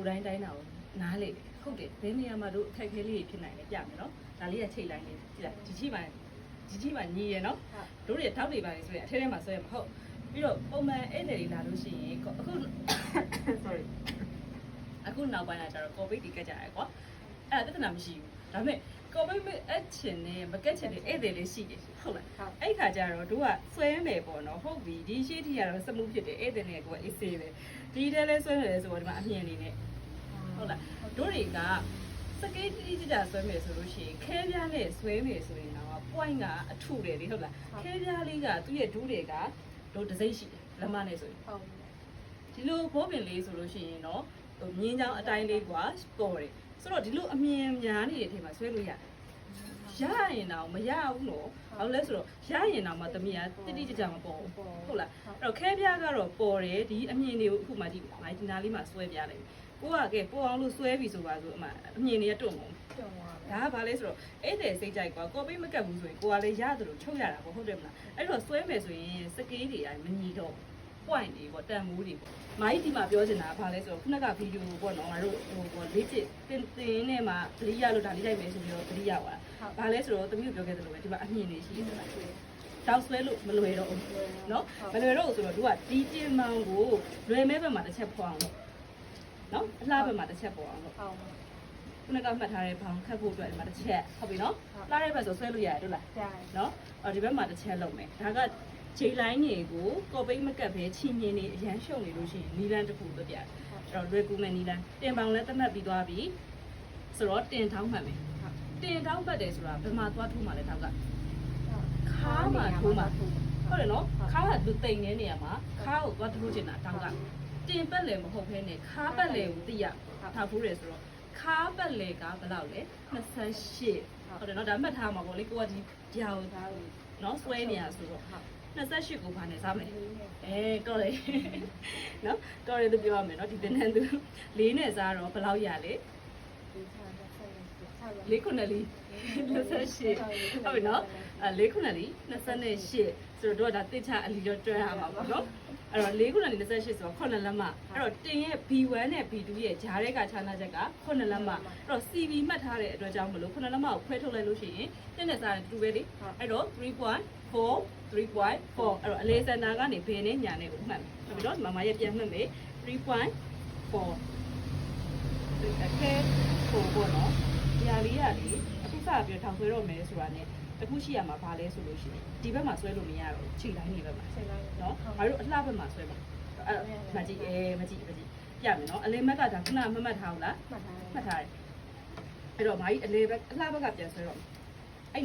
တိုင်းတိုင်းတာကိုနားလေဟုတ်တယ်ဘယ်နေရာမှာတို့အခက်ခဲလေးဖြစ်နိုင်လဲပြမယ်နော်ဒါလေးကချိတ်လိုက်နေကြည့်လိုက်ဒီချိမှညီရယ်နော်တို့တွေထောက်တွေပါလေဆိုရင်အထဲထဲမှာဆွဲမှာဟုတ်ပြီးတော့ပုံမှန်ဧည့်သည်တွေလာလို့ရှိရင်အခု sorry အခုနောက်ပိုင်းကကျတော့ COVID တိကကြရဲကွာအဲ့ဒါတနာမရှိဘူးဒါပေမဲ့ COVID အချင်းနဲ့မကက်ချင်တဲ့ဧည့်သည်လေးရှိတယ်ဟုတ်လားအဲ့ခါကျတော့တို့ကဆွဲမယ်ပေါ့နော်ဟုတ်ပြီဒီရှိထိကတော့စမှုဖြစ်တယ်ဧည့်သည်နဲ့ကိုအေးဆေးပဲဒီတဲလဲဆွဲတယ်ဆိုတော့ဒီမှာအမြင်နေနဲ့ဟုတ်လားတို့တွေကစကေးတိကျဆွဲမယ်ဆိုလို့ရှိရင်ခဲပြားနဲ့ဆွဲမယ်ဆိုရင်တော့ point ကအထုတယ်လေဟုတ်လားခဲပြားလေးကသူ့ရဲ့ဒူးတွေကတို့တစိမ့်ရှိတယ်လက်မနဲ့ဆိုရင်ဟုတ်ဒီလိုဘိုးပင်လေးဆိုလို့ရှိရင်တော့မြင်းချောင်းအတိုင်းလေးกว่าပေါ်တယ်ဆိုတော့ဒီလိုအမြင်များနေတဲ့အချိန်မှာဆွဲလို့ရတယ်ရရင်တော့မရဘူးနော်ဘာလို့လဲဆိုတော့ရရင်တော့မှတမီးကတိတိကျကျမပေါ်ဘူးဟုတ်လားအဲ့တော့ခဲပြားကတော့ပေါ်တယ်ဒီအမြင်တွေကိုအခုမှကြည့်ပါမိုင်းဒီနာလေးမှာဆွဲပြလိုက်ကိုကကဲပေါ်အောင်လို့ဆွဲပြီဆိုပါဆိုအမြင်တွေကတွန့်မုံဒါကဘာလဲဆိုတော့အဲ့တဲ့စိတ်ကြိုက်ကွာကော်ပေးမကတ်ဘူးဆိုရင်ကိုကလည်းရသလိုချုပ်ရတာပေါ့ဟုတ်တယ်မလားအဲ့တော့ဆွဲမယ်ဆိုရင်စကေးတွေအမညီတော့ point တွေပေါ့တန်မိုးတွေပေါ့မိုင်းဒီမှာပြောချင်တာဘာလဲဆိုတော့ခုနကဗီဒီယိုပေါ့နော်ငါတို့လေ့ကျင့်တင်နဲ့မှာဗလီရလို့ဒါလေးလိုက်မယ်ဆိုပြီးတော့ဗလီရသွားတာဘာလဲဆိုတော့သမီးတို့ပြောခဲ့သလိုပဲဒီမှာအမြင်တွေရှိတယ်တောက်ဆွဲလို့မလွယ်တော့ဘူးနော်မလွယ်တော့ဘူးဆိုတော့တို့ကဒီတင်မောင်ကိုလွယ်မဲဘက်မှာတစ်ချက်ဖွာအောင်လို့နော်အလှဘက်မှာတစ်ချက်ပေါ်အောင်လို့ခုနကမှတ်ထားတဲ့ဘောင်ခတ်ဖို့အတွက်ဒီမှာတစ်ချက်ဟုတ်ပြီနော်လှတဲ့ဘက်ဆိုဆွဲလို့ရတယ်တို့လားနော်အော်ဒီဘက်မှာတစ်ချက်လုပ်မယ်ဒါကခြေလိုင်းတွေကိုကော်ပိတ်မကတ်ပဲချီညင်နေအရန်ရှုံနေလို့ရှိရင်နီလန်းတစ်ခုပြပြအဲ့တော့လွယ်ကူမဲ့နီလန်းတင်ပေါင်လည်းသတ်မှတ်ပြီးသွားပြီဆိုတော့တင်ထောင်းမှတ်မယ်တင်ထောင်းပတ်တယ်ဆိုတာဘယ်မှာသွားထိုးမှလဲထောက်ကခါးမှာထိုးမှဟုတ်တယ်နော်ခါးကသူတိမ်နေနေရမှာခါးကိုသွားထိုးချင်တာထောက်ကတင်ပတ်လည်းမဟုတ်ဘဲနဲ့ခါးပတ်လည်းကိုသိရထောက်ထိုးတယ်ဆိုတော့ခါးပတ်လည်းကဘယ်လောက်လဲ28ဟုတ်တယ်နော်ဒါမှတ်ထားမှာပေါ့လေကိုကဒီကြောင်နော်ဆွဲနေရဆိုတော့28ကိုဘာနဲ့စားမလဲတော်တယ်နော်တော်တယ်သူပြောရမယ်နော်ဒီတင်တန်းသူ4နဲ့စားတော့ဘယ်လောက်ရလဲ4ခုနဲ့28ဟုတ်ပြီနော်4ခုနဲ့28ဆိုတော့ဒါတိကျအလီတော့တွဲရမှာပေါ့နော်အဲ့တော့4ခုနဲ့28ဆိုတော့9လက်မအဲ့တော့တင်ရဲ့ B1 နဲ့ B2 ရဲ့ဂျားတဲ့ကခြားနာချက်က9လက်မအဲ့တော့ CB မှတ်ထားတဲ့အတွက်ကြောင့်မလို့9လက်မကိုခွဲထုတ်လိုက်လို့ရှိရင်တင်းနဲ့စားရင်တူပဲလေအဲ့တော့ 3.4 3.4အဲ့တော့အလေးစင်တာကနေဘယ်နဲ့ညာနဲ့ကိုမှတ်မယ်ဟုတ်ပြီနော်မမရဲ့ပြန်မှတ်မယ်3.4အခဲပို့ပေါ့နော်ဒီဟာလေးကလေအခုစပြီးထောင်ဆွဲတော့မယ်ဆိုတာ ਨੇ တခုရှိရမှာဘာလဲဆိုလို့ရှိရင်ဒီဘက်မှာဆွဲလို့မရတော့ခြေတိုင်းနေဘက်မှာခြေတိုင်းနော်ငါတို့အလှဘက်မှာဆွဲမှာအဲ့မကြည့်မကြည့်ပြမယ်နော်အလေးမက်ကဒါခုနမမှတ်ထားဘူးလားမှတ်ထားတယ်အဲ့တော့မာကြီးအလေးဘက်အလှဘက်ကပြန်ဆွဲတော့အဲ့